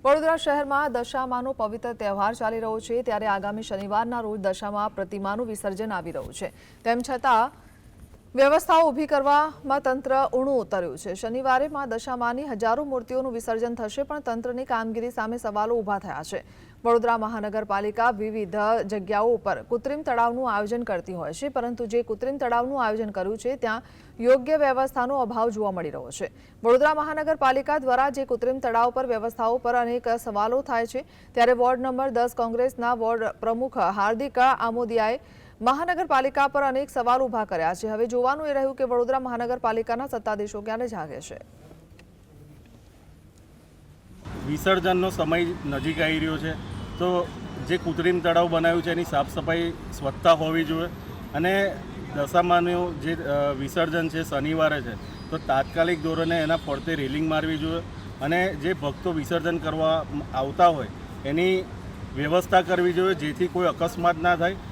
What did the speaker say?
વડોદરા શહેરમાં દશામાનો પવિત્ર તહેવાર ચાલી રહ્યો છે ત્યારે આગામી શનિવારના રોજ દશામા પ્રતિમાનું વિસર્જન આવી રહ્યું છે। તેમ છતાં વ્યવસ્થાઓ ઊભી કરવામાં તંત્ર ઊણું ઉતર્યું છે। શનિવારે માં દશામાની હજારો મૂર્તિઓનું વિસર્જન થશે પણ તંત્રની કામગીરી સામે સવાલો ઊભા થયા છે। વડોદરા મહાનગરપાલિકા વિવિધ જગ્યાઓ ઉપર કૃત્રિમ તળાવનું આયોજન કરતી હોય છે પરંતુ જે કૃત્રિમ તળાવનું આયોજન કર્યું છે ત્યાં યોગ્ય વ્યવસ્થાનો અભાવ જોવા મળી રહ્યો છે। વડોદરા મહાનગરપાલિકા દ્વારા જે કૃત્રિમ તળાવ પર વ્યવસ્થાઓ પર અનેક સવાલો થાય છે ત્યારે વોર્ડ નંબર 10 કોંગ્રેસના વોર્ડ પ્રમુખ હાર્દિક આમોદિયાએ મહાનગરપાલિકા પર અનેક સવાલ ઊભા કર્યા છે। હવે જોવાનું એ રહ્યું કે વડોદરા મહાનગરપાલિકાના સત્તાધીશો ક્યારે જાગે છે। વિસર્જનનો સમય નજીક આવી રહ્યો છે તો જે કૃત્રિમ તળાવ બનાવ્યું છે એની સાફ સફાઈ સ્વચ્છતા હોવી જોઈએ અને દશામાનું જે વિસર્જન છે શનિવારે છે તો તાત્કાલિક ધોરણે એના ફરતે રેલિંગ મારવી જોઈએ અને જે ભક્તો વિસર્જન કરવા આવતા હોય એની વ્યવસ્થા કરવી જોઈએ જેથી કોઈ અકસ્માત ના થાય।